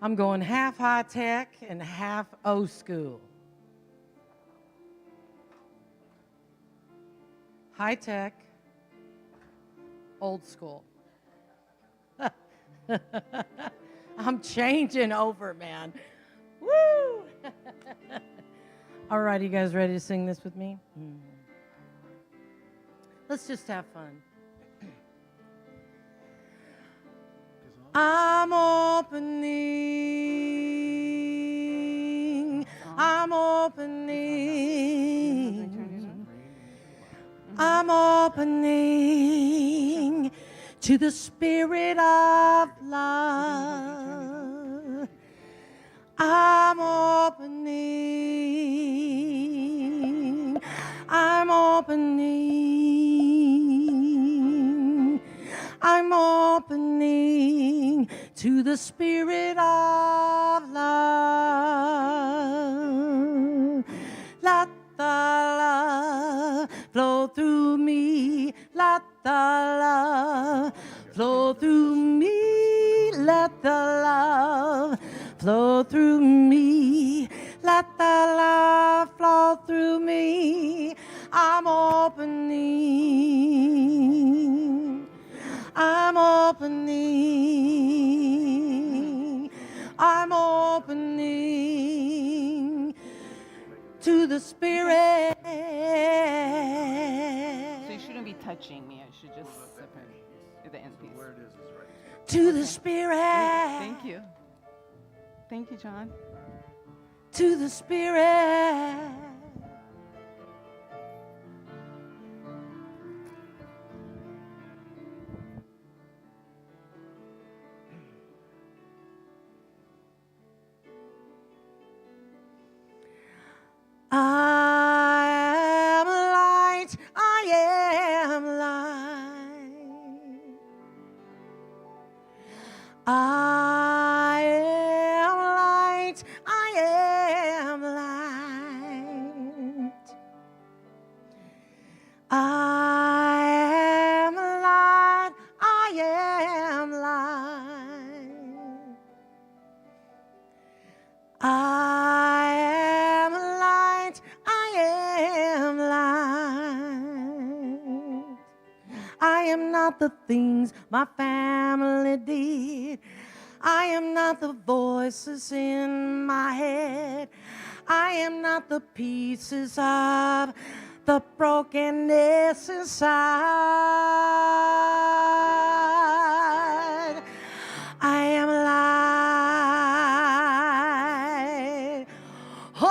I'm going half high tech and half old school. High tech, old school. I'm changing over, man. Woo! All right, you guys ready to sing this with me? Let's just have fun. I'm opening, I'm opening, I'm opening to the Spirit of love. I'm opening, I'm opening, I'm opening to the Spirit of love. Let the love flow through me. Let the love flow through me. Let the love flow through me. Let the love flow through me. I'm opening. I'm opening. I'm opening to the Spirit. So you shouldn't be touching me. I should just sip it at the end piece. Where it is right. To the Spirit. Thank you. Thank you, John. To the Spirit. I am light, I am light. I am light, I am light. I am light, I am light. I am light, I am light. I am not the things my family did. I am not the voices in my head. I am not the pieces of the brokenness inside. I am light. Oh,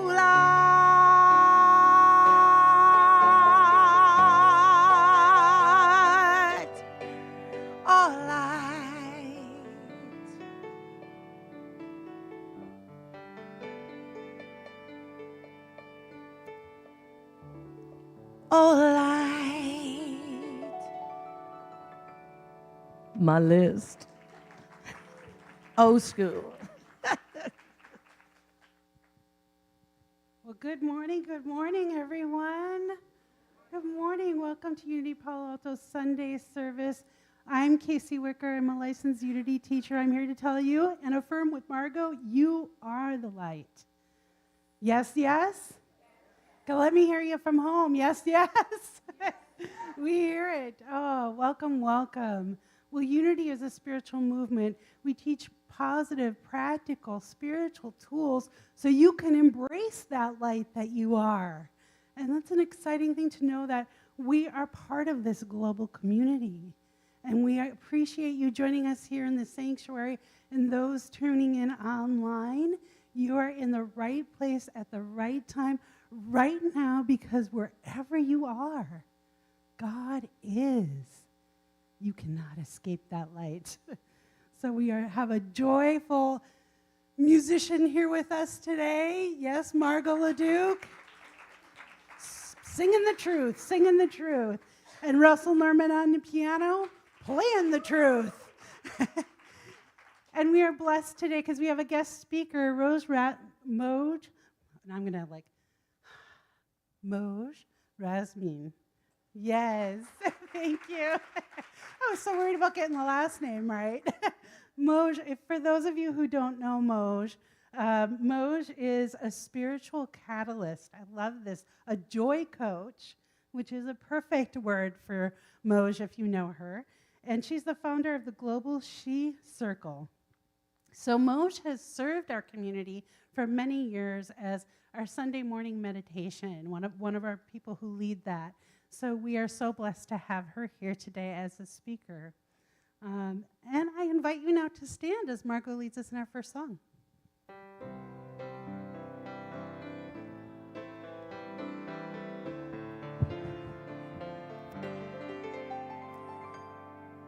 light. Oh, light. Oh, light. My list. Old school. Well, good morning, everyone. Good morning. Welcome to Unity Palo Alto Sunday service. I'm Casey Wicker. I'm a licensed Unity teacher. I'm here to tell you and affirm with Margot, you are the light. Yes, yes? Go, let me hear you from home. Yes, yes. We hear it. Oh, welcome, welcome. Well, Unity is a spiritual movement. We teach positive, practical, spiritual tools so you can embrace that light that you are. And that's an exciting thing to know that we are part of this global community. And we appreciate you joining us here in the sanctuary and those tuning in online. You are in the right place at the right time right now because wherever you are, God is. You cannot escape that light. So we have a joyful musician here with us today. Yes, Margot LeDuc. Singing the truth, singing the truth. And Russell Norman on the piano, playing the truth. And we are blessed today because we have a guest speaker, Moj, and I'm going to Moj Rasmin. Yes, thank you. I was so worried about getting the last name right. Moj, for those of you who don't know Moj, Moj is a spiritual catalyst. I love this. A joy coach, which is a perfect word for Moj if you know her. And she's the founder of the Global She Circle. So Moj has served our community for many years as our Sunday morning meditation, one of our people who lead that. So we are so blessed to have her here today as a speaker. And I invite you now to stand as Margot leads us in our first song.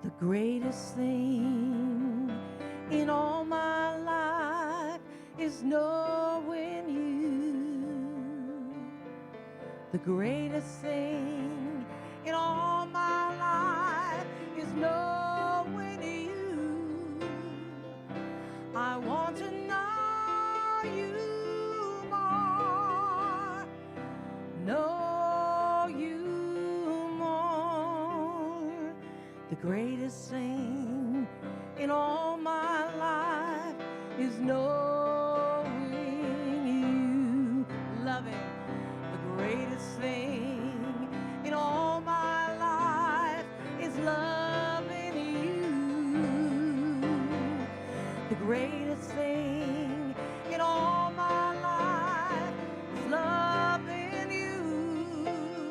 The greatest thing in all my life is knowing you. The greatest thing in all my life is knowing you. I want to know you more, know you more. The greatest thing in all my life is knowing you. Love it. The greatest thing in all my life is loving you. The greatest thing in all my life is loving you.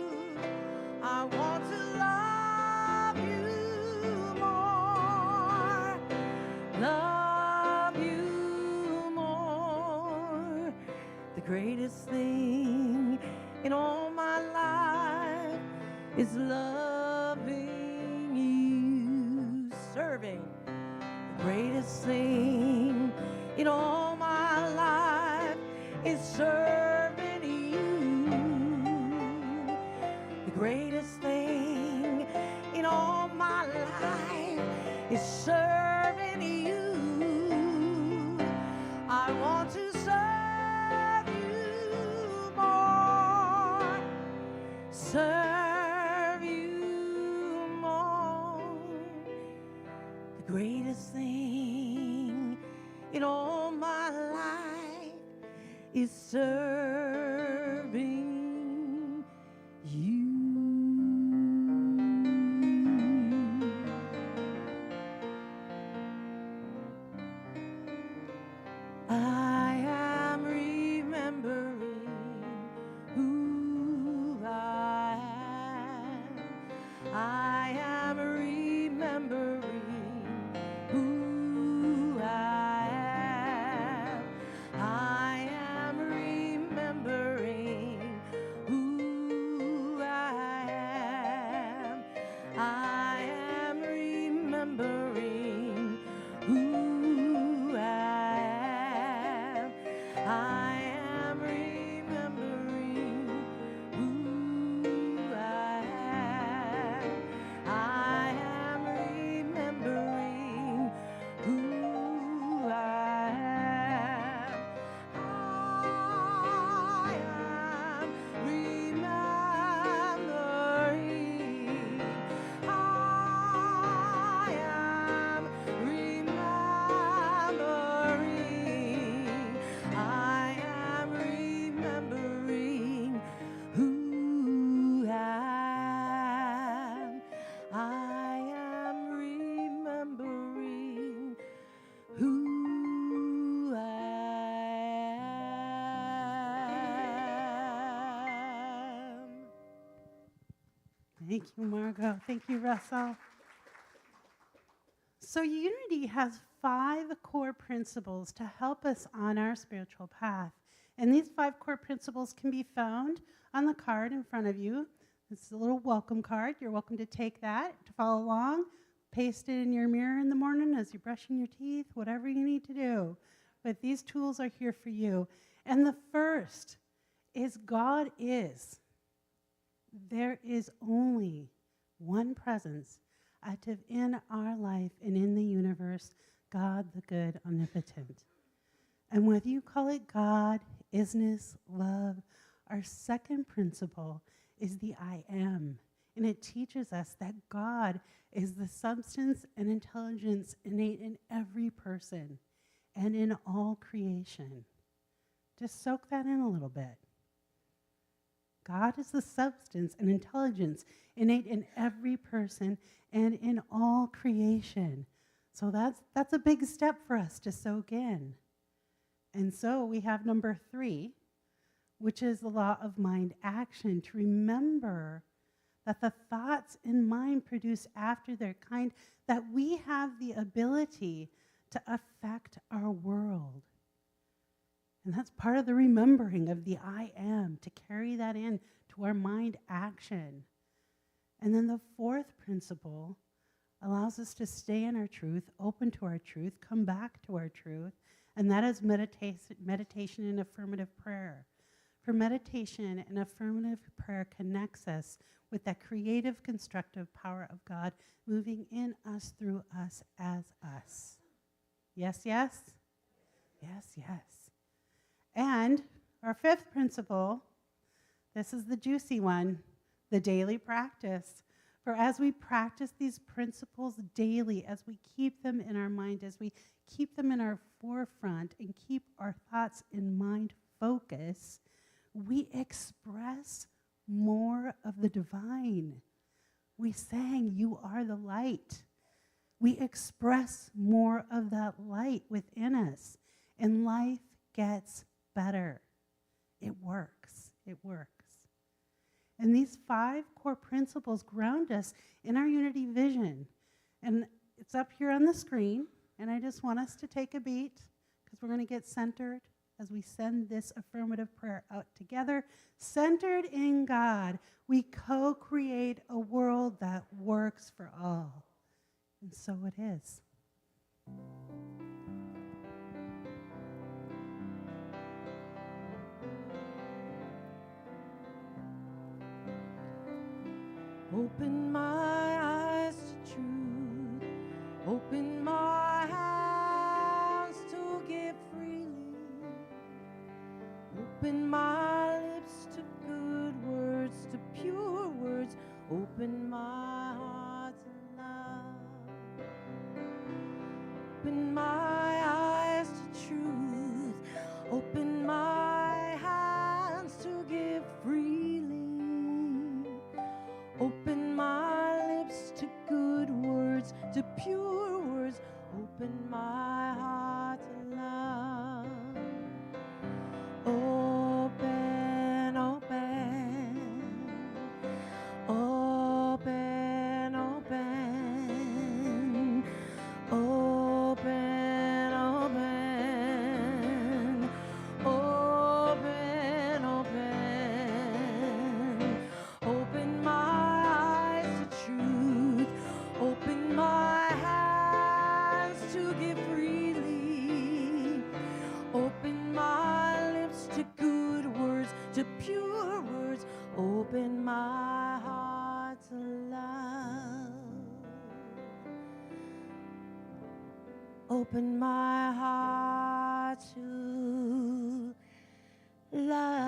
I want to love you more, love you more. The greatest thing in all my life is loving you, serving. The greatest thing in all my life is serving you. The greatest thing in all my life is serving you. I want to serve you more, serve you more. The greatest thing in all my life is serving you. I am remembering who I am. I am remembering who I am. I am remembering who I am. I am remembering who I am. I am remembering who I am. I am remembering who I am. I am remembering. I am remembering. I am remembering who I am. I am remembering who I am. Thank you, Margot. Thank you, Russell. So Unity has 5 core principles to help us on our spiritual path. And these 5 core principles can be found on the card in front of you. It's a little welcome card. You're welcome to take that, to follow along, paste it in your mirror in the morning as you're brushing your teeth, whatever you need to do. But these tools are here for you. And the first is God is. There is only one presence active in our life and in the universe, God the good, omnipotent. And whether you call it God, isness, love, our second principle is the I am. And it teaches us that God is the substance and intelligence innate in every person and in all creation. Just soak that in a little bit. God is the substance and intelligence innate in every person and in all creation. So that's a big step for us to soak in. And so we have number 3, which is the law of mind action, to remember that the thoughts in mind produce after their kind, that we have the ability to affect our world. And that's part of the remembering of the I am, to carry that in to our mind action. And then the 4th principle allows us to stay in our truth, open to our truth, come back to our truth, and that is meditation and affirmative prayer. For meditation and affirmative prayer connects us with that creative, constructive power of God moving in us, through us, as us. Yes, yes? Yes, yes. And our 5th principle, this is the juicy one, the daily practice. For as we practice these principles daily, as we keep them in our mind, as we keep them in our forefront and keep our thoughts in mind focus, we express more of the divine. We sang, "You are the light." We express more of that light within us, and life gets better. It works. It works. And these 5 core principles ground us in our unity vision. And it's up here on the screen, and I just want us to take a beat because we're going to get centered as we send this affirmative prayer out together. Centered in God, we co-create a world that works for all. And so it is. Open my eyes to truth. Open my hands to give freely. Open my lips to good words, to pure words. Open my heart to love. Open my eyes to truth. Open my hands to give freely. Open my lips to good words, to pure words. Open my heart to love. Open, open. Open, open. Open, open. Open, open. Open my eyes to truth. Open my hands to give freely. Open my lips to good words, to pure words. Open my heart to love. Open my heart to love.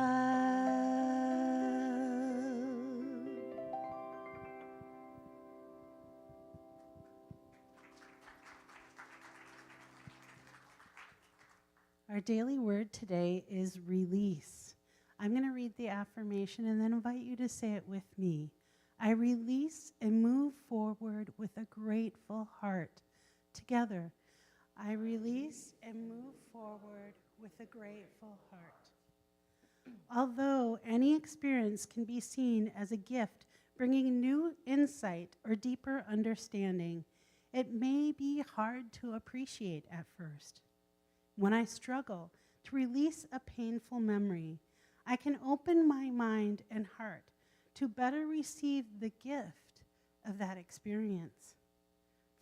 Our daily word today is release. I'm going to read the affirmation and then invite you to say it with me. I release and move forward with a grateful heart. Together, I release and move forward with a grateful heart. Although any experience can be seen as a gift bringing new insight or deeper understanding, it may be hard to appreciate at first. When I struggle to release a painful memory, I can open my mind and heart to better receive the gift of that experience.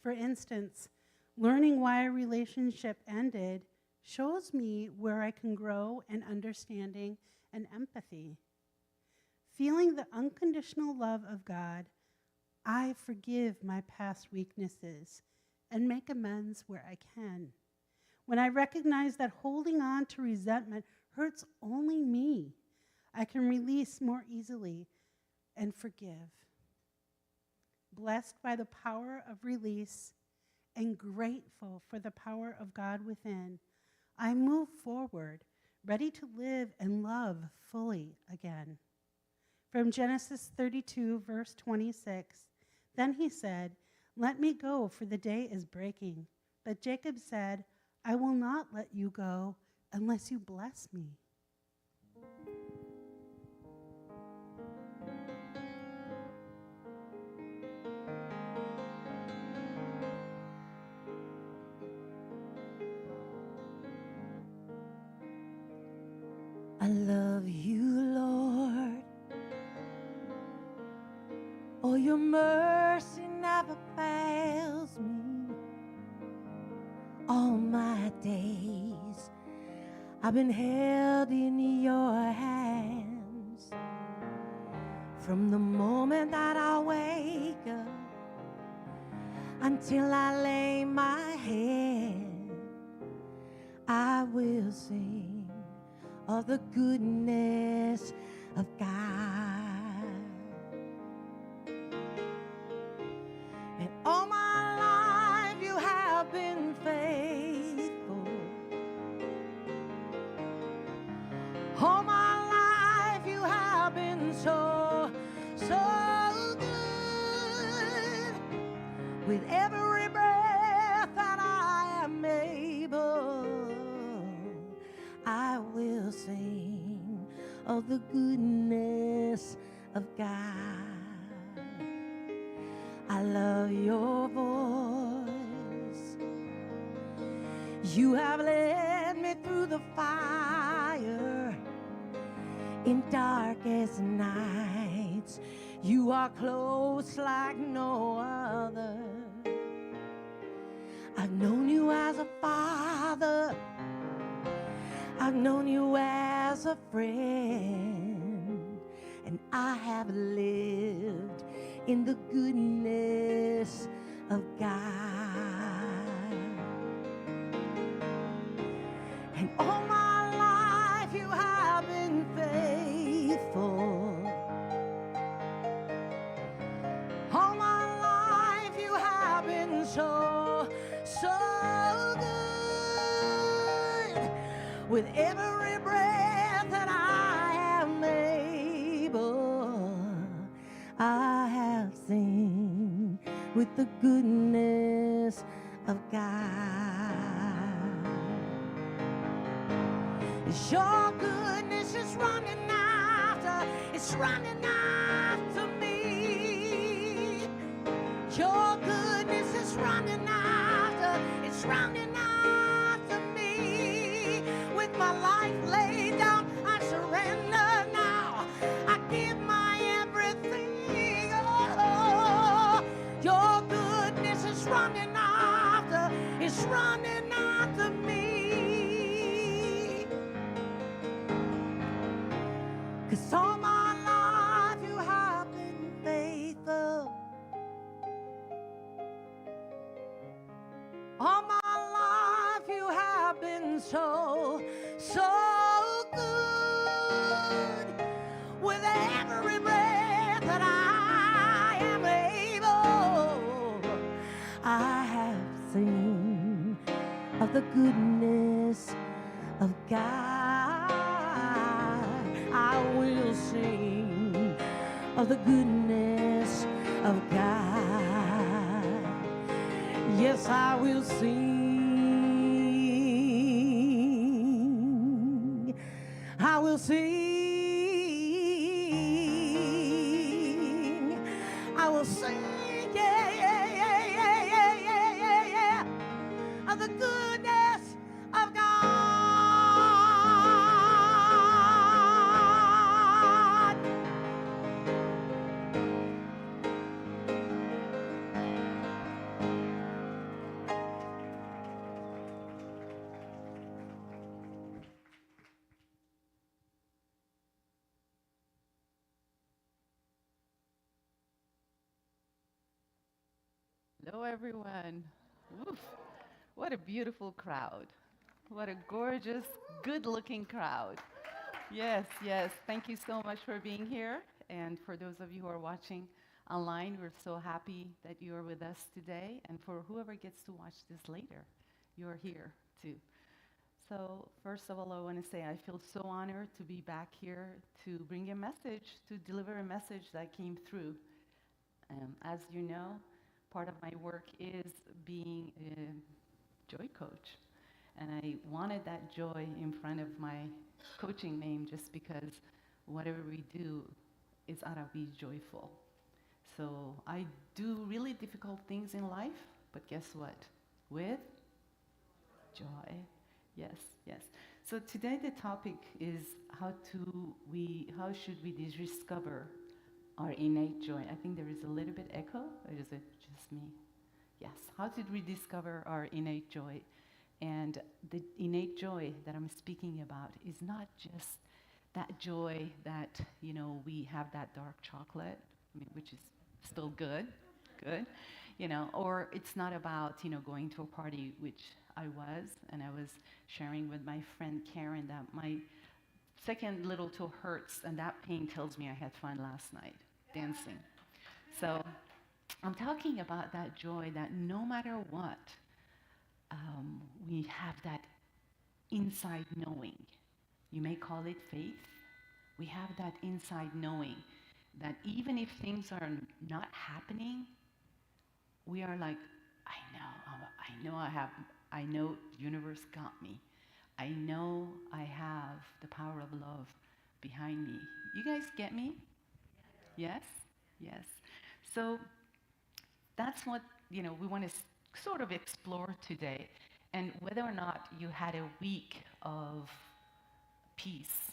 For instance, learning why a relationship ended shows me where I can grow in understanding and empathy. Feeling the unconditional love of God, I forgive my past weaknesses and make amends where I can. When I recognize that holding on to resentment hurts only me, I can release more easily and forgive. blessed by the power of release, and grateful for the power of God within, I move forward, ready to live and love fully again. From Genesis 32, verse 26, then he said, "Let me go, for the day is breaking." But Jacob said, "I will not let you go unless you bless me." I love you, Lord. Oh, your mercy never fails me. All my days I've been held in your hands. From the moment that I wake up until I lay my head, I will sing of the goodness of God. And all my life you have been faithful. All my life you have been so, so good. With every breath that I am able, I will sing of the goodness of God. I love your voice. You have led me through the fire in darkest nights. You are close like no other. I've known you as a father. I've known you as a friend, and I have lived in the goodness of God. And all my life you have been faithful. All my life you have been so, so good. With every breath that I am able, I have seen with the goodness of God. Your goodness is running after, it's running after me. Your goodness is running after, it's running after me. With my life laid down, I surrender now. I give my everything. Oh, your goodness is running after, it's running after me. 'Cause all my life you have been faithful. All my life you have been so, so good. With every breath that I am able, I have seen of the goodness of God. I will sing of the goodness of God. Yes, I will sing. I will sing. I will sing. Yeah, yeah, yeah, yeah, yeah, yeah, yeah, yeah. Of the goodness of God. Hello, everyone. Oof, what a beautiful crowd. What a gorgeous, good-looking crowd. Yes, yes. Thank you so much for being here. And for those of you who are watching online. We're so happy that you're with us today. And for whoever gets to watch this later, you're here too. So, first of all, I want to say I feel so honored to be back here to bring a message, to deliver a message that came through. As you know, part of my work is being a joy coach. And I wanted that joy in front of my coaching name just because whatever we do is out of be joyful. So I do really difficult things in life, but guess what? With joy. Yes, yes. So today the topic is how should we discover our innate joy? I think there is a little bit echo, or is it just me? Yes. How did we discover our innate joy? And the innate joy that I'm speaking about is not just that joy that, we have that dark chocolate, which is still good, or it's not about, going to a party, which I was, and I was sharing with my friend Karen that my second little toe hurts, and that pain tells me I had fun last night dancing. So I'm talking about that joy that no matter what, we have that inside knowing. You may call it faith. We have that inside knowing that even if things are not happening, we are like, I know the universe got me. I know I have the power of love behind me. You guys get me? Yes? Yes. So that's what, we want to sort of explore today. And whether or not you had a week of peace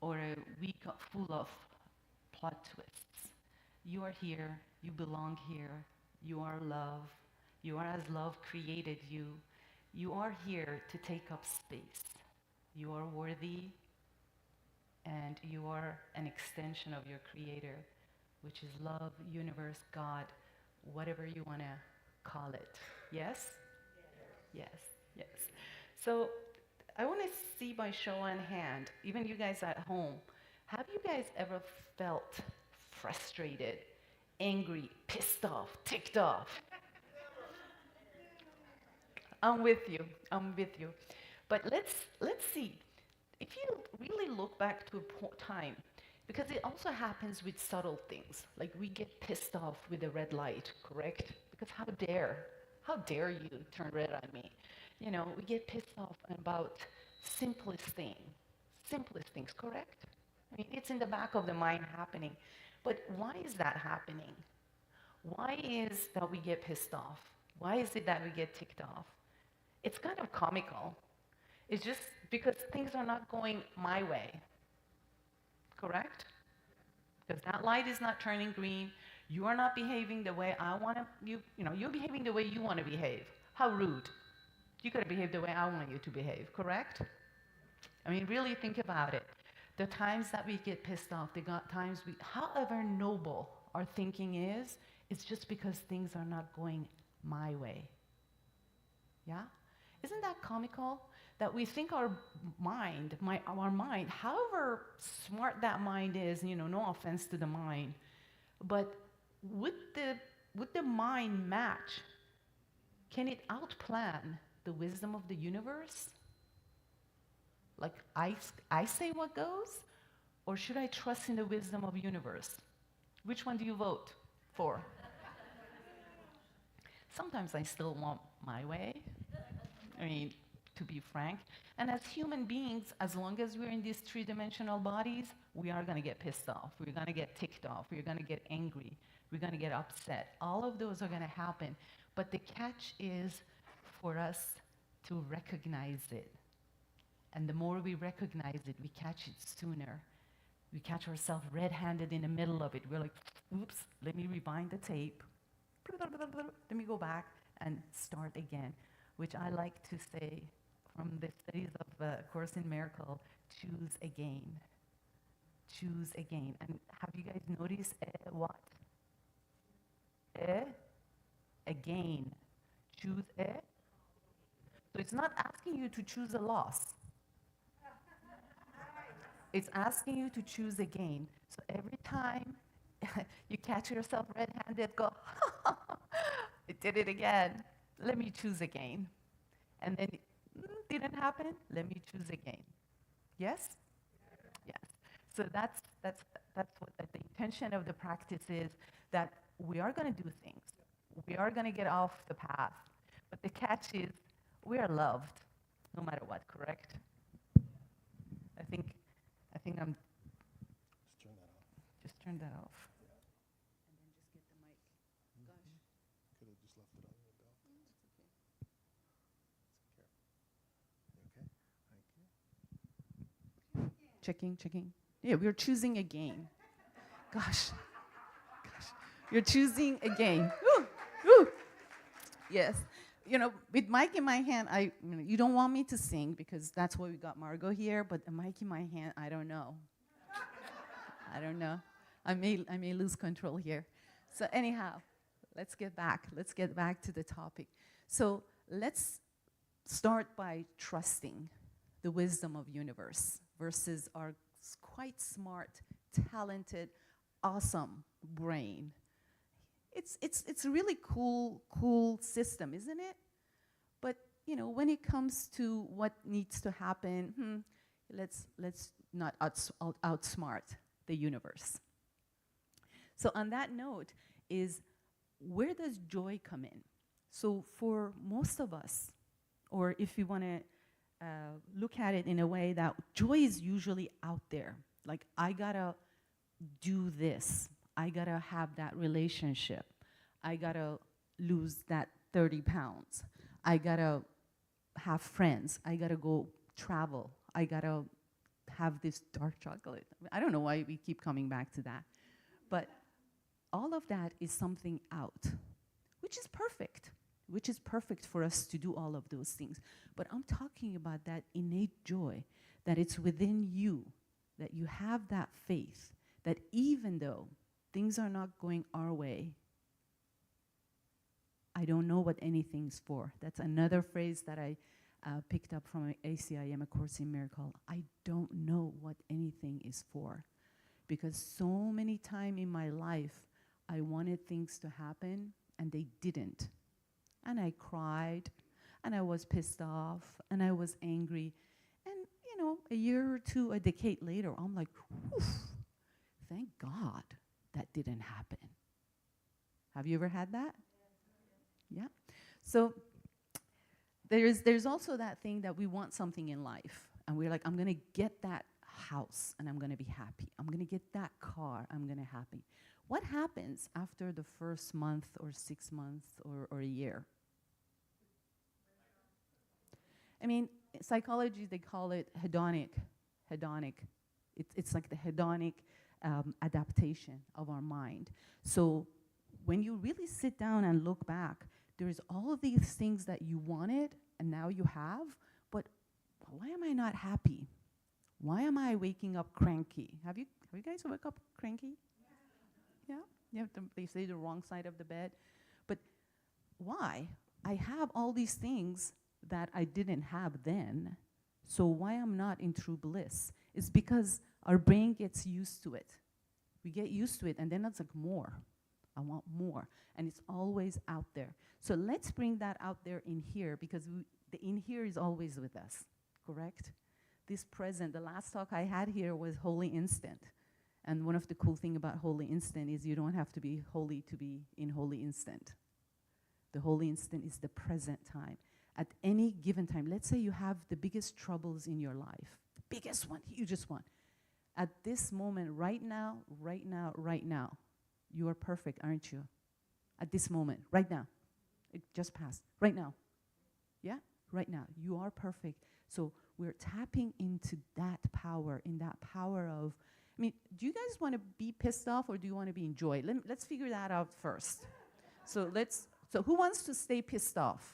or a week full of plot twists, you are here, you belong here, you are love, you are as love created you. You are here to take up space. You are worthy, and you are an extension of your creator, which is love, universe, God, whatever you want to call it. Yes? Yes, yes. So I want to see by show on hand, even you guys at home, have you guys ever felt frustrated, angry, pissed off, ticked off? I'm with you. I'm with you. But let's see. If you really look back to a time, because it also happens with subtle things, like we get pissed off with a red light, correct? Because how dare you turn red on me? We get pissed off about simplest things, correct? I mean, it's in the back of the mind happening. But why is that happening? Why is that we get pissed off? Why is it that we get ticked off? It's kind of comical. It's just because things are not going my way, correct? Because that light is not turning green. You are not behaving the way I want to, you're behaving the way you want to behave. How rude. You got to behave the way I want you to behave, correct? I mean, really think about it. The times that we get pissed off, times however noble our thinking is, it's just because things are not going my way. Yeah? Isn't that comical? That we think our mind, however smart that mind is, no offense to the mind, but would the mind match? Can it outplan the wisdom of the universe? Like I say what goes, or should I trust in the wisdom of the universe? Which one do you vote for? Sometimes I still want my way. I mean, to be frank. And as human beings, as long as we're in these three-dimensional bodies, we are going to get pissed off. We're going to get ticked off. We're going to get angry. We're going to get upset. All of those are going to happen. But the catch is for us to recognize it. And the more we recognize it, we catch it sooner. We catch ourselves red-handed in the middle of it. We're like, oops, let me rewind the tape. Let me go back and start again, which I like to say from the studies of Course in Miracle, choose again. Choose again. And have you guys noticed what? Again. Choose So it's not asking you to choose a loss. It's asking you to choose again. So every time you catch yourself red-handed, go, it did it again. Let me choose again. And then, didn't happen. Let me choose again. Yes? Yes. So that's what the intention of the practice is, that we are going to do things. We are going to get off the path. But the catch is we are loved no matter what, correct? I think I'm just turn that off. And then just get the mic. Gosh. Could have just left it on your belt. It's okay. Okay. Thank you. Checking. Yeah, we're choosing a game. Gosh. You're choosing a game. Woo. Yes. With mic in my hand, you don't want me to sing because that's why we got Margot here, but the mic in my hand, I don't know. I may lose control here. So anyhow, let's get back to the topic. So let's start by trusting the wisdom of universe versus our quite smart, talented, awesome brain. It's a really cool system, isn't it? But when it comes to what needs to happen, let's not outsmart the universe. So on that note is, where does joy come in? So for most of us, or if you want to look at it in a way that joy is usually out there, like I gotta do this, I gotta have that relationship, I gotta lose that 30 pounds, I gotta have friends, I gotta go travel, I gotta have this dark chocolate. I don't know why we keep coming back to that. But all of that is something out, which is perfect for us to do all of those things. But I'm talking about that innate joy, that it's within you, that you have that faith, that even though things are not going our way, I don't know what anything's for. That's another phrase that I picked up from ACIM, A Course in Miracle. I don't know what anything is for. Because so many times in my life, I wanted things to happen, and they didn't. And I cried, and I was pissed off, and I was angry. And, a year or two, a decade later, I'm like, whew, thank God that didn't happen. Have you ever had that? Yeah. So there's also that thing that we want something in life, and we're like, I'm going to get that house, and I'm going to be happy. I'm going to get that car, I'm going to be happy. What happens after the first month or 6 months or a year? I mean, in psychology, they call it hedonic. It's like the hedonic adaptation of our mind. So when you really sit down and look back, there's all of these things that you wanted and now you have, but why am I not happy? Why am I waking up cranky? Have you guys woke up cranky? Yeah? They say the wrong side of the bed. But why? I have all these things that I didn't have then, so why I'm not in true bliss? It's because our brain gets used to it. We get used to it, and then it's like more. I want more, and it's always out there. So let's bring that out there in here, because the in here is always with us, correct? This present, the last talk I had here was Holy Instant. And one of the cool things about Holy Instant is you don't have to be holy to be in Holy Instant. The Holy Instant is the present time. At any given time, let's say you have the biggest troubles in your life, the biggest one, hugest one. At this moment, right now, you are perfect, aren't you? At this moment, right now. It just passed, right now. Yeah, right now, you are perfect. So we're tapping into that power, of, do you guys want to be pissed off or do you want to be in joy? Let's figure that out first. So who wants to stay pissed off?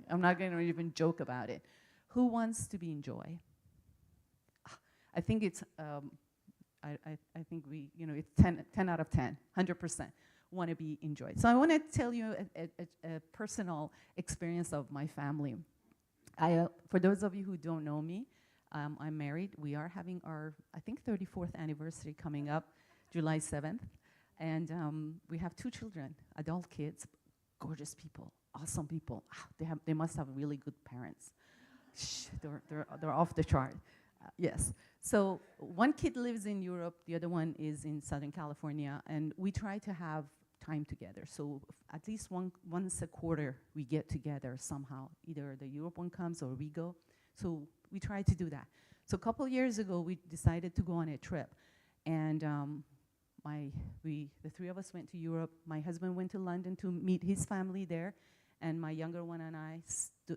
I'm not going to even joke about it. Who wants to be in joy? I think it's, I think it's 10 out of 10, 100% want to be in joy. So I want to tell you a personal experience of my family. For those of you who don't know me, I'm married. We are having our, I think, 34th anniversary coming up July 7th. And we have 2 children, adult kids, gorgeous people, awesome people. They must have really good parents. Shh, they're off the chart. Yes. So one kid lives in Europe, the other one is in Southern California, and we try to have time together. So at least once a quarter we get together somehow. Either the Europe one comes or we go. So we try to do that. So a couple years ago we decided to go on a trip, and the 3 of us went to Europe. My husband went to London to meet his family there, and my younger one and I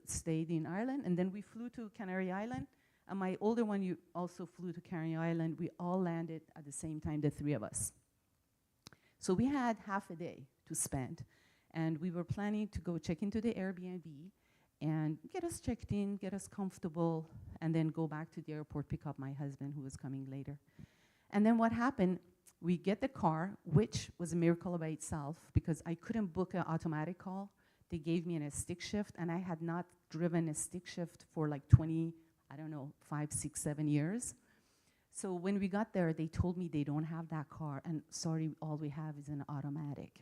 stayed in Ireland, and then we flew to Canary Island. And my older one also flew to Canary Island. We all landed at the same time, the 3 of us. So we had half a day to spend, and we were planning to go check into the Airbnb and get us checked in, get us comfortable, and then go back to the airport, pick up my husband, who was coming later. And then what happened, we get the car, which was a miracle by itself, because I couldn't book an automatic call. They gave me a stick shift, and I had not driven a stick shift for like 5, 6, 7 years. So when we got there, they told me they don't have that car, and sorry, all we have is an automatic.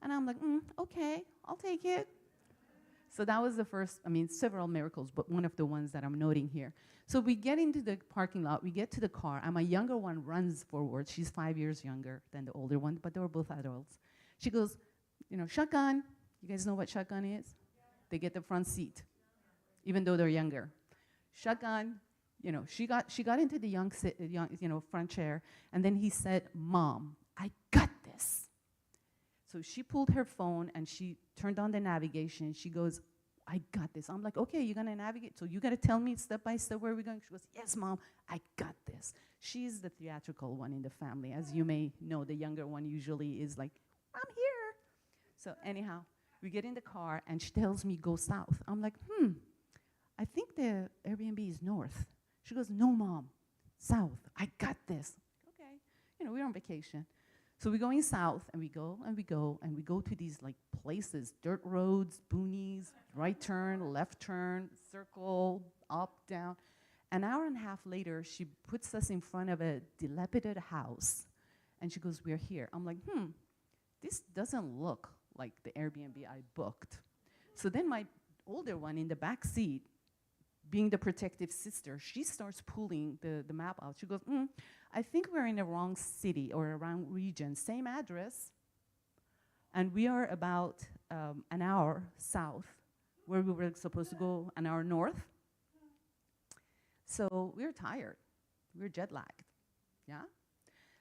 And I'm like, okay, I'll take it. So that was the first, several miracles, but one of the ones that I'm noting here. So we get into the parking lot, we get to the car, and my younger one runs forward. She's 5 years younger than the older one, but they were both adults. She goes, shotgun. You guys know what shotgun is? They get the front seat, even though they're younger. Shotgun, she got into the young front chair, and then he said, Mom, I got this. So she pulled her phone and she turned on the navigation. She goes, I got this. I'm like, okay, you're gonna navigate, so you gotta tell me step by step where we're going. She goes, yes, Mom, I got this. She's the theatrical one in the family. As you may know, the younger one usually is like, I'm here. So anyhow, we get in the car and she tells me go south. I'm like, I think the Airbnb is north. She goes, no, Mom, south. I got this. Okay, we're on vacation. So we're going south, and we go, and we go, and we go to these like places, dirt roads, boonies, right turn, left turn, circle, up, down. An hour and a half later, she puts us in front of a dilapidated house, and she goes, we're here. I'm like, this doesn't look like the Airbnb I booked. So then my older one in the back seat, being the protective sister, she starts pulling the map out. She goes, I think we're in the wrong city or a wrong region, same address, and we are about an hour south, where we were supposed to go an hour north. So we're tired, we're jet lagged, yeah?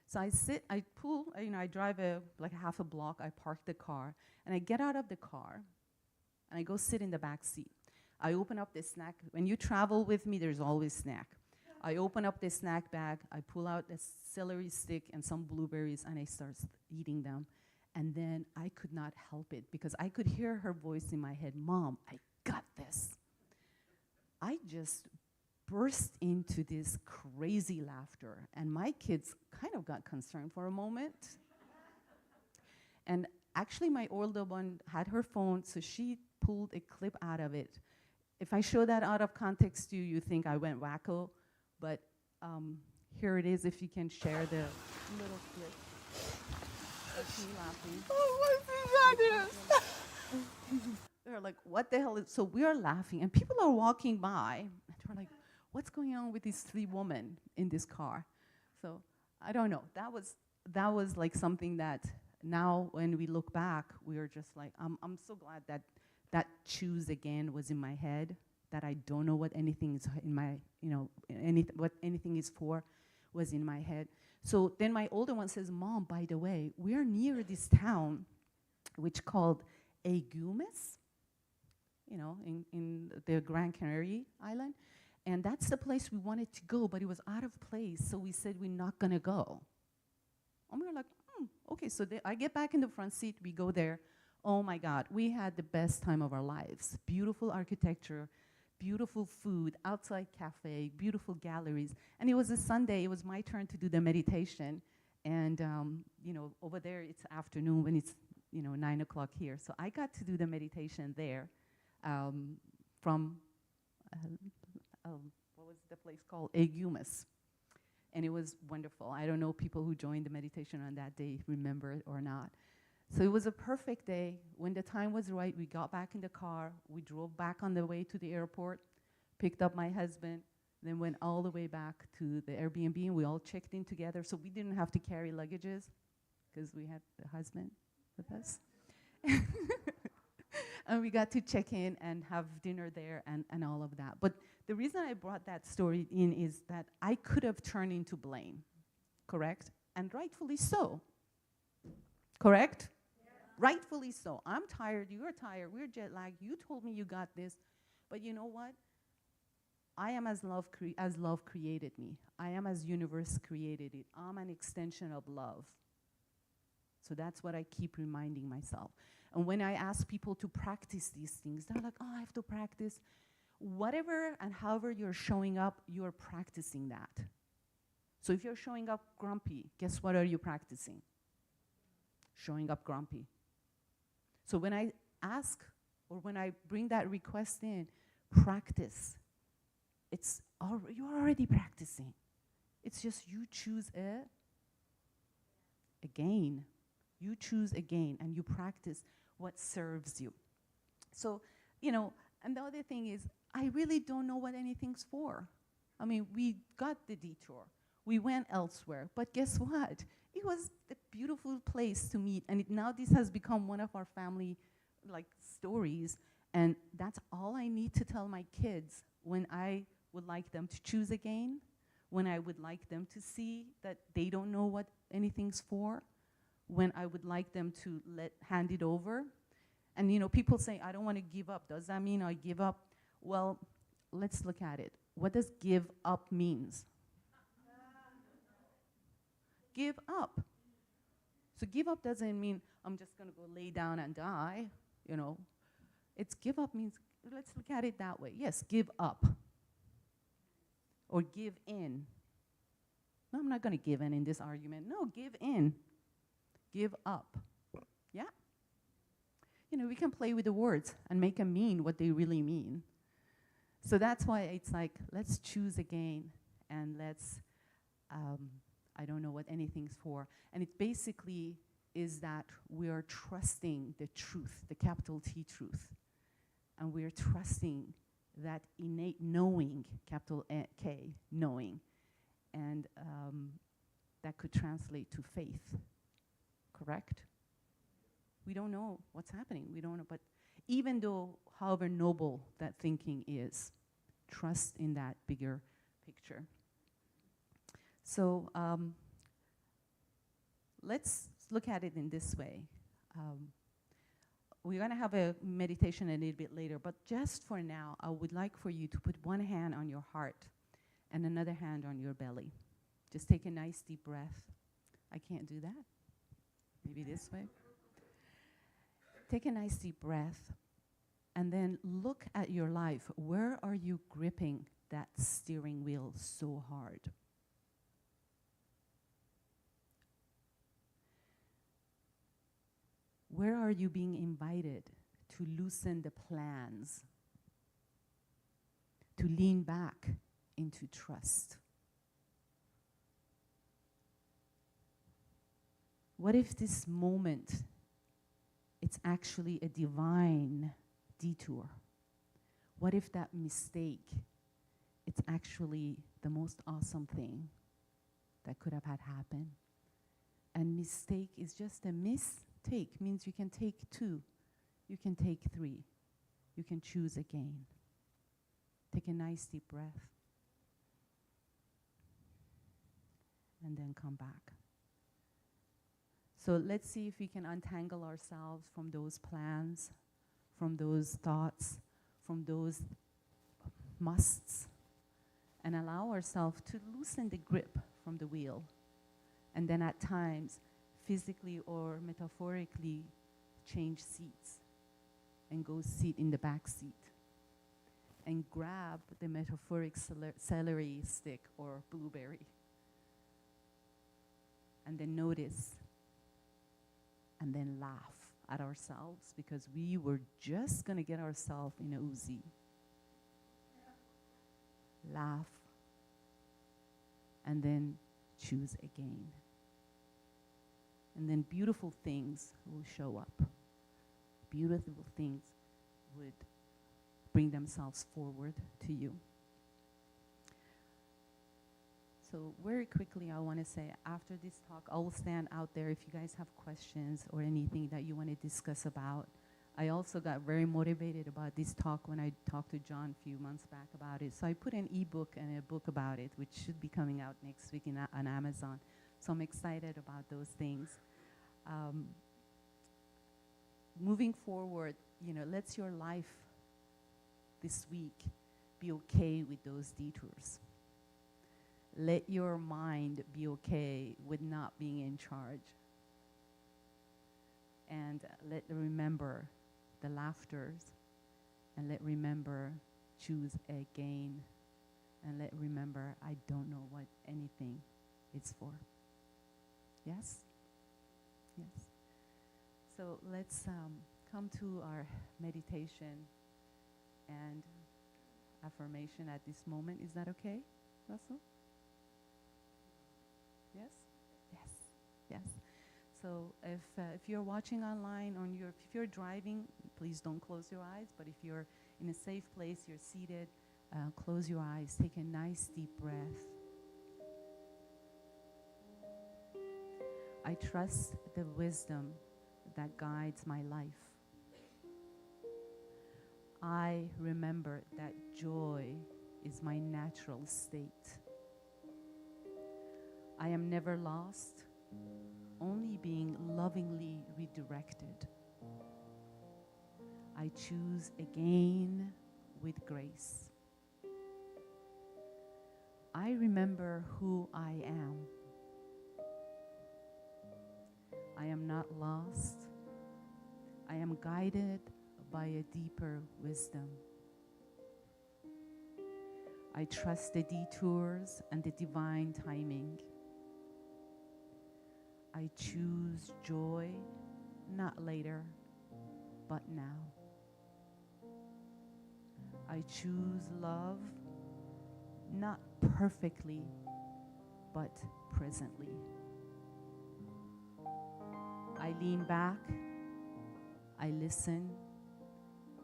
So I pull, I drive like half a block, I park the car, and I get out of the car, and I go sit in the back seat. I open up the snack. When you travel with me, there's always snack. I open up the snack bag, I pull out a celery stick and some blueberries, and I start eating them. And then I could not help it, because I could hear her voice in my head, Mom, I got this. I just burst into this crazy laughter, and my kids kind of got concerned for a moment. And actually, my older one had her phone, so she pulled a clip out of it. If I show that out of context to you, you think I went wacko, but here it is, if you can share the little clip. That's me laughing. Oh, what is that? They're like, what the hell is, so we are laughing, and people are walking by, and they're like, what's going on with these 3 women in this car? So I don't know, that was like something that now when we look back, we are just like, I'm so glad that choose again was in my head, that I don't know what anything is in my, what anything is for was in my head. So then my older one says, Mom, by the way, we're near this town, which called Agumis, in the Gran Canary Island. And that's the place we wanted to go, but it was out of place, so we said we're not gonna go. And we were like, okay, so I get back in the front seat, we go there. Oh my God, we had the best time of our lives. Beautiful architecture, beautiful food, outside cafe, beautiful galleries. And it was a Sunday, it was my turn to do the meditation. And over there it's afternoon when it's 9 o'clock here. So I got to do the meditation there from, what was the place called? Agumis. And it was wonderful. I don't know people who joined the meditation on that day remember it or not. So it was a perfect day. When the time was right, we got back in the car. We drove back on the way to the airport, picked up my husband, then went all the way back to the Airbnb, and we all checked in together. So we didn't have to carry luggages because we had the husband with us. And we got to check in and have dinner there and all of that. But the reason I brought that story in is that I could have turned into blame, correct? And rightfully so. Correct? Yeah. Rightfully so. I'm tired, you're tired, we're jet lagged, you told me you got this. But you know what? I am as love created me. I am as universe created it. I'm an extension of love. So that's what I keep reminding myself. And when I ask people to practice these things, they're like, oh, I have to practice. Whatever and however you're showing up, you're practicing that. So if you're showing up grumpy, guess what are you practicing? Showing up grumpy. So when I ask or when I bring that request in, practice. You're already practicing. It's just you choose it again. You choose again and you practice what serves you. So, and the other thing is, I really don't know what anything's for. I mean, we got the detour. We went elsewhere. But guess what? It was a beautiful place to meet. And now this has become one of our family stories. And that's all I need to tell my kids when I would like them to choose again, when I would like them to see that they don't know what anything's for, when I would like them to hand it over. And people say, I don't want to give up. Does that mean I give up? Well, let's look at it. What does give up means? Give up. So give up doesn't mean I'm just going to go lay down and die, It's give up means, let's look at it that way. Yes, give up. Or give in. No, I'm not going to give in this argument. No, give in. Give up. Yeah? We can play with the words and make them mean what they really mean. So that's why it's like, let's choose again and let's, I don't know what anything's for. And it basically is that we are trusting the truth, the capital T truth. And we're trusting that innate knowing, capital K, knowing. And that could translate to faith. Correct? We don't know what's happening. We don't know. But even though, however noble that thinking is, trust in that bigger picture. So let's look at it in this way. We're going to have a meditation a little bit later, but just for now, I would like for you to put one hand on your heart and another hand on your belly. Just take a nice deep breath. I can't do that. Maybe this way. Take a nice deep breath and then look at your life. Where are you gripping that steering wheel so hard? Where are you being invited to loosen the plans, to lean back into trust? What if this moment, it's actually a divine detour? What if that mistake, it's actually the most awesome thing that could have had happen? And mistake is just a mistake, means you can take 2, you can take 3, you can choose again. Take a nice deep breath. And then come back. So let's see if we can untangle ourselves from those plans, from those thoughts, from those musts, and allow ourselves to loosen the grip from the wheel. And then at times, physically or metaphorically, change seats and go sit in the back seat and grab the metaphoric celery stick or blueberry. And then notice and then laugh at ourselves because we were just going to get ourselves in a Uzi. Laugh and then choose again. And then beautiful things will show up. Beautiful things would bring themselves forward to you. So very quickly, I want to say after this talk, I will stand out there if you guys have questions or anything that you want to discuss about. I also got very motivated about this talk when I talked to John a few months back about it. So I put an ebook and a book about it, which should be coming out next week on Amazon. So I'm excited about those things. Moving forward, let your life this week be okay with those detours. Let your mind be okay with not being in charge. And remember the laughters, and remember choose again, and remember I don't know what anything is for. Yes? Yes. So let's come to our meditation and affirmation at this moment. Is that okay, Russell? Yes? Yes. Yes. So if you're watching online, if you're driving, please don't close your eyes. But if you're in a safe place, you're seated, close your eyes. Take a nice deep breath. I trust the wisdom that guides my life. I remember that joy is my natural state. I am never lost, only being lovingly redirected. I choose again with grace. I remember who I am. I am not lost. I am guided by a deeper wisdom. I trust the detours and the divine timing. I choose joy, not later, but now. I choose love, not perfectly, but presently. I lean back, I listen,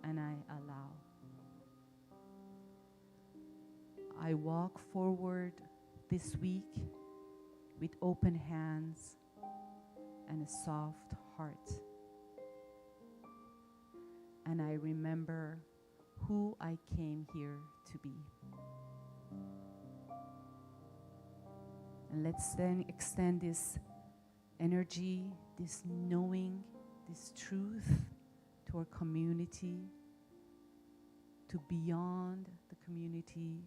and I allow. I walk forward this week with open hands and a soft heart. And I remember who I came here to be. And let's then extend this energy, this knowing, this truth to our community, to beyond the community,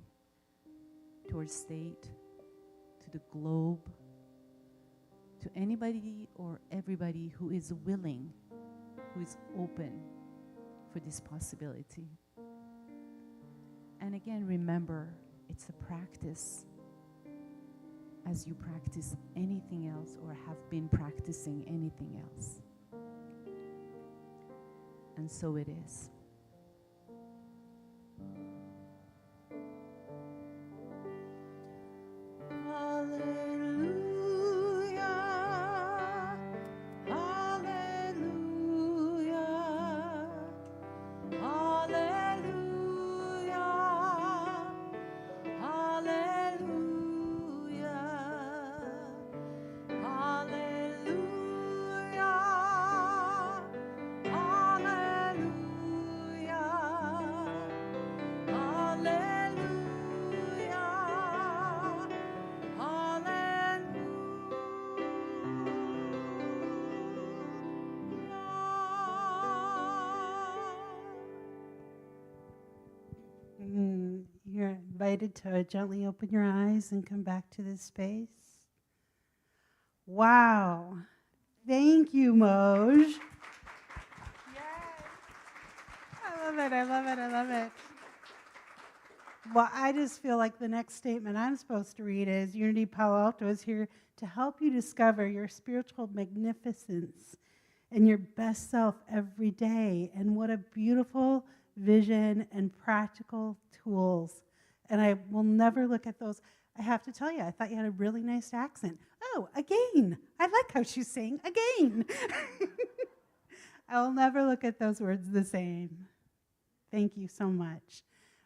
to our state, to the globe, to anybody or everybody who is willing, who is open for this possibility. And again, remember, it's a practice as you practice anything else or have been practicing anything else. And so it is. Hallelujah, hallelujah, hallelujah, hallelujah, You're invited to gently open your eyes and come back to this space. Wow. Thank you, Moj. Yes. I love it. I love it. I love it. Well, I just feel like the next statement I'm supposed to read is Unity Palo Alto is here to help you discover your spiritual magnificence and your best self every day. And what a beautiful vision and practical tools. And I will never look at those. I have to tell you, I thought you had a really nice accent. Oh, again. I like how she's saying again. I'll never look at those words the same. Thank you so much.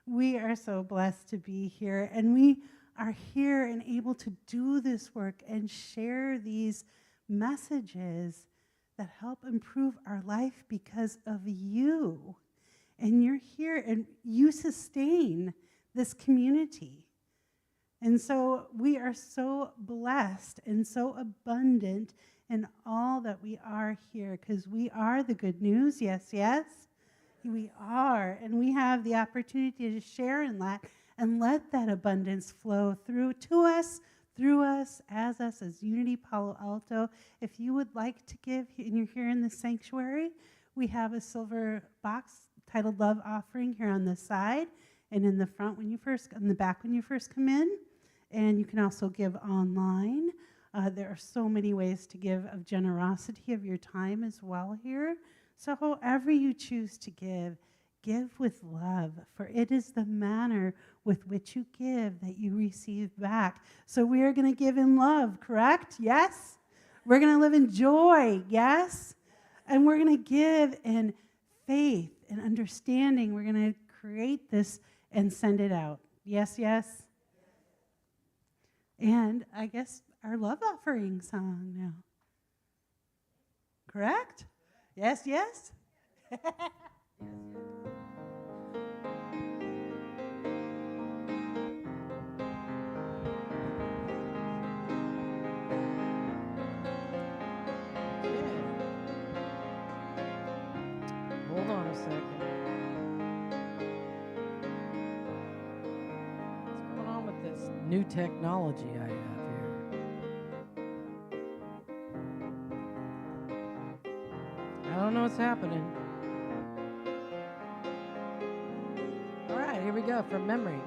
We are so blessed to be here, and we are here and able to do this work and share these messages that help improve our life because of you. And you're here, and you sustain this community. And so we are so blessed and so abundant in all that we are here, because we are the good news. Yes, yes, we are. And we have the opportunity to share in that and let that abundance flow through us, as Unity Palo Alto. If you would like to give, and you're here in the sanctuary, we have a silver box titled Love Offering here on the side and in the front on the back when you first come in. And you can also give online. There are so many ways to give of generosity of your time as well here. So however you choose to give with love, for it is the manner with which you give that you receive back. So we are going to give in love, correct? Yes? We're going to live in joy, yes? And we're going to give in faith and understanding. We're going to create this and send it out. Yes, yes? And I guess our love offering song now. Correct? Yes, yes? Hold on a second. What's going on with this new technology I have here? I don't know what's happening. All right, here we go from memory.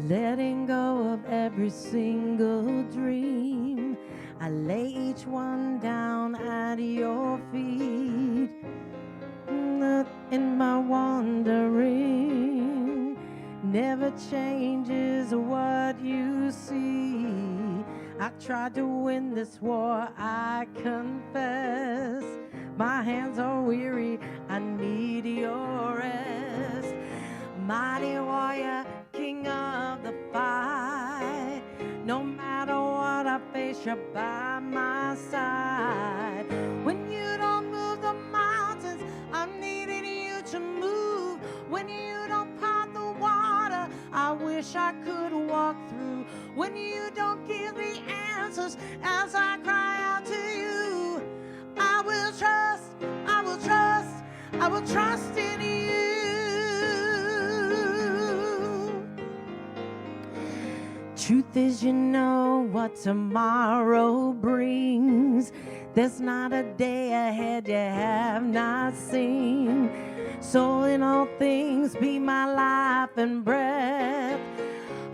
Letting go of every single dream, I lay each one down at your feet. In my wandering, never changes what you see. I tried to win this war, I confess. My hands are weary, I need your rest. Mighty warrior, king of the fight. No matter what I face, you're by my side. When you don't move the mountains, I'm needing you to move. When you don't part the water, I wish I could walk through. When you don't give the answers as I cry out to you, I will trust, I will trust, I will trust in you. Truth is, you know what tomorrow brings. There's not a day ahead you have not seen. So in all things, be my life and breath.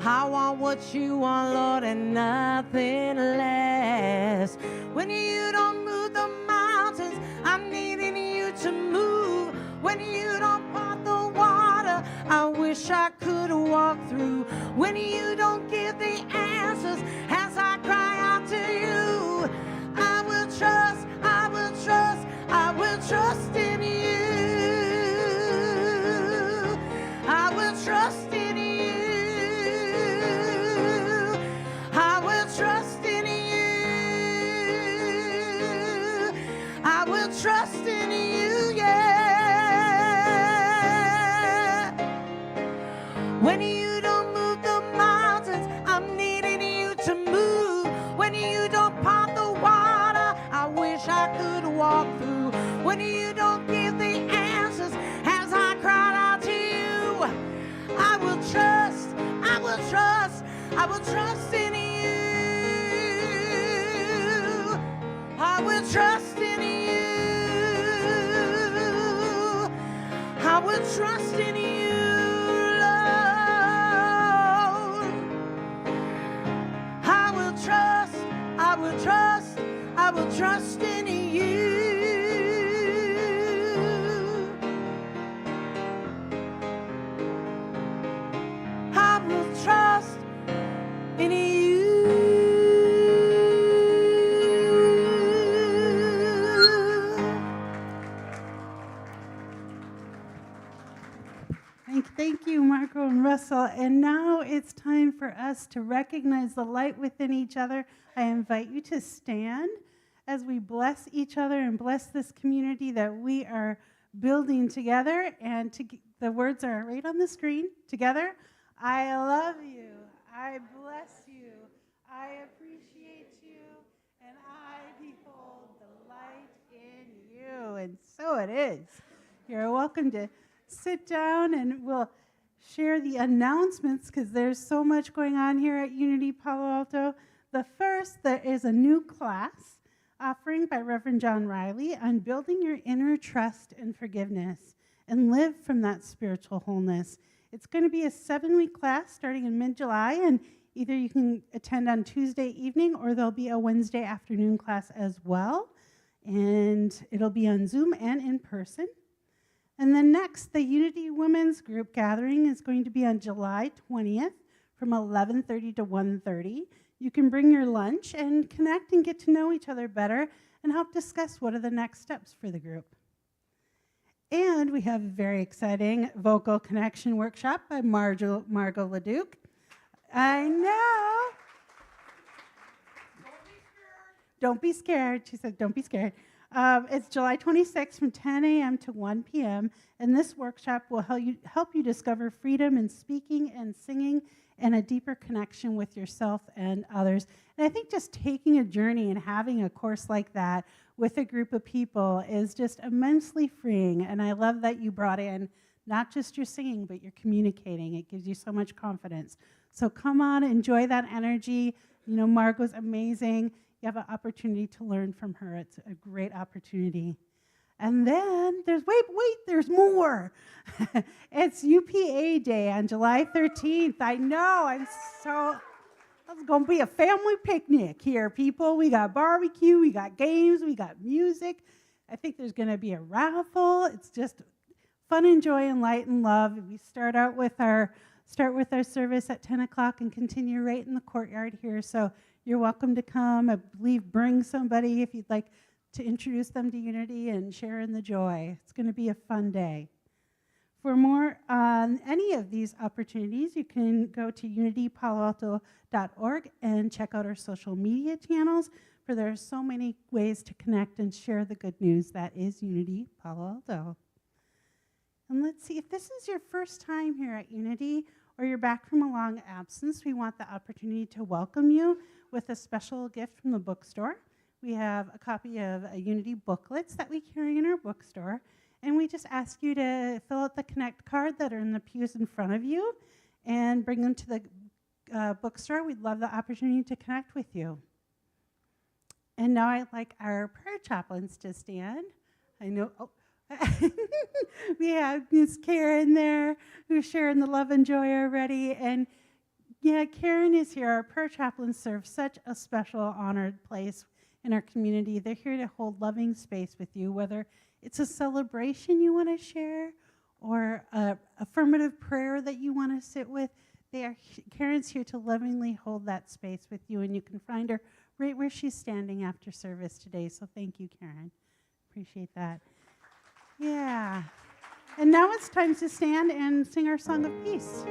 I want what you want, Lord, and nothing less. When you don't move the mountains, I'm needing you to move. When you don't part the water, I wish I could walk through. When you don't give the answers as I cry out to you, I will trust, I will trust, I will trust in you. I will trust in you. I will trust in you. I will trust in you, yeah. When you don't move the mountains, I'm needing you to move. When you don't part the water, I wish I could walk through. When you don't give the answers as I cried out to you, I will trust, I will trust, I will trust in you. I will trust in you. I will trust in you, Lord. I will trust, I will trust, I will trust in you. Thank you, Marco and Russell. And now it's time for us to recognize the light within each other. I invite you to stand as we bless each other and bless this community that we are building together. And the words are right on the screen. Together, I love you. I bless you. I appreciate you. And I behold the light in you. And so it is. You're welcome to sit down and we'll share the announcements because there's so much going on here at Unity Palo Alto. The first, there is a new class offering by Reverend John Riley on building your inner trust and forgiveness and live from that spiritual wholeness. It's going to be a 7-week class starting in mid-July, and either you can attend on Tuesday evening or there'll be a Wednesday afternoon class as well. And it'll be on Zoom and in person. And then next, the Unity Women's Group Gathering is going to be on July 20th from 11:30 to 1:30. You can bring your lunch and connect and get to know each other better and help discuss what are the next steps for the group. And we have a very exciting vocal connection workshop by Margot LeDuc. I know. Don't be scared. She said, don't be scared. It's July 26th from 10 a.m. to 1 p.m., and this workshop will help you discover freedom in speaking and singing and a deeper connection with yourself and others. And I think just taking a journey and having a course like that with a group of people is just immensely freeing, and I love that you brought in not just your singing, but your communicating. It gives you so much confidence. So come on, enjoy that energy. You know, Margot's amazing. You have an opportunity to learn from her. It's a great opportunity. And then there's more. It's UPA Day on July 13th. I know, it's going to be a family picnic here, people. We got barbecue, we got games, we got music. I think there's going to be a raffle. It's just fun and joy and light and love. We start with our service at 10 o'clock and continue right in the courtyard here. So you're welcome to come. I believe bring somebody if you'd like to introduce them to Unity and share in the joy. It's going to be a fun day. For more on any of these opportunities, you can go to unitypaloalto.org and check out our social media channels, for there are so many ways to connect and share the good news that is Unity Palo Alto. And let's see, if this is your first time here at Unity or you're back from a long absence, we want the opportunity to welcome you with a special gift from the bookstore. We have a copy of Unity booklets that we carry in our bookstore, and we just ask you to fill out the Connect card that are in the pews in front of you and bring them to the bookstore. We'd love the opportunity to connect with you. And now I'd like our prayer chaplains to stand. I know, we have Miss Karen there who's sharing the love and joy already. And yeah, Karen is here. Our prayer chaplains serve such a special, honored place in our community. They're here to hold loving space with you, whether it's a celebration you want to share or an affirmative prayer that you want to sit with. Karen's here to lovingly hold that space with you, and you can find her right where she's standing after service today. So thank you, Karen. Appreciate that. Yeah. And now it's time to stand and sing our song of peace.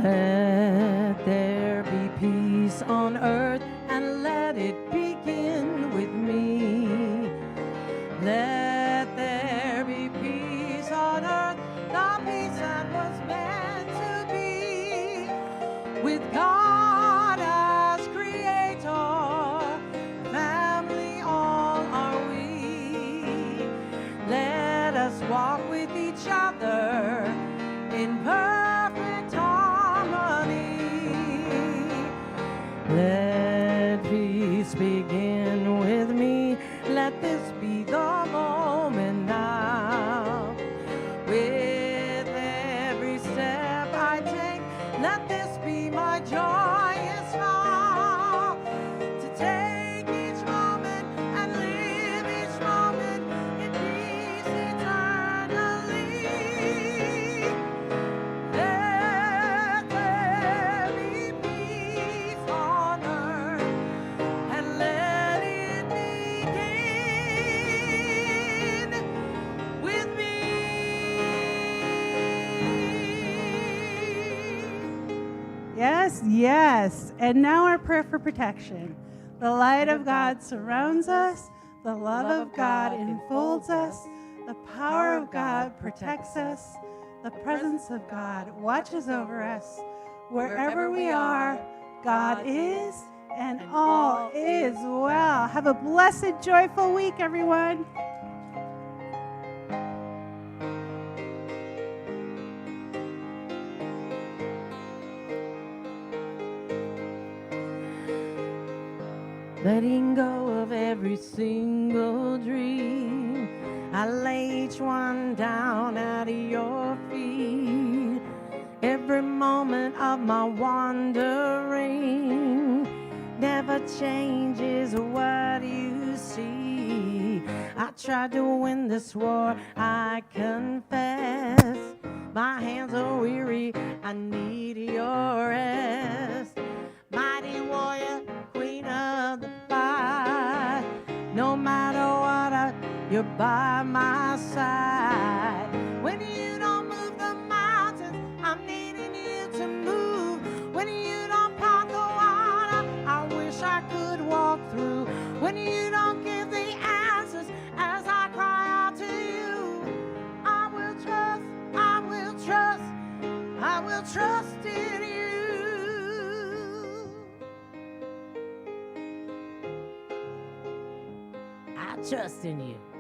Let there be peace on earth, and let it begin with me. Let there be peace on earth, the peace that was meant to be. With God as creator, family all are we. Let us walk with each other in perfect harmony. Let peace begin with me. Let this be the moment now. With every step I take, let this be my joyous vow. To take each moment and live each moment in peace eternally. Let there be peace on earth, and let it begin Yes, yes. And now our prayer for protection. The light of God surrounds us. The love of God enfolds us. The power of God protects us. The presence of God watches over us. Wherever we are, God is, and all is well. Have a blessed, joyful week, everyone. Letting go of every single dream, I lay each one down at your feet. Every moment of my wandering never changes what you see. I tried to win this war, I confess. My hands are weary, I need your rest. Mighty warrior, queen of the fight. No matter what, you're by my side. When you don't move the mountains, I'm needing you to move. When you don't part the water, I wish I could walk through. When you don't give the answers as I cry out to you, I will trust, I will trust, I will trust in you. I trust in you.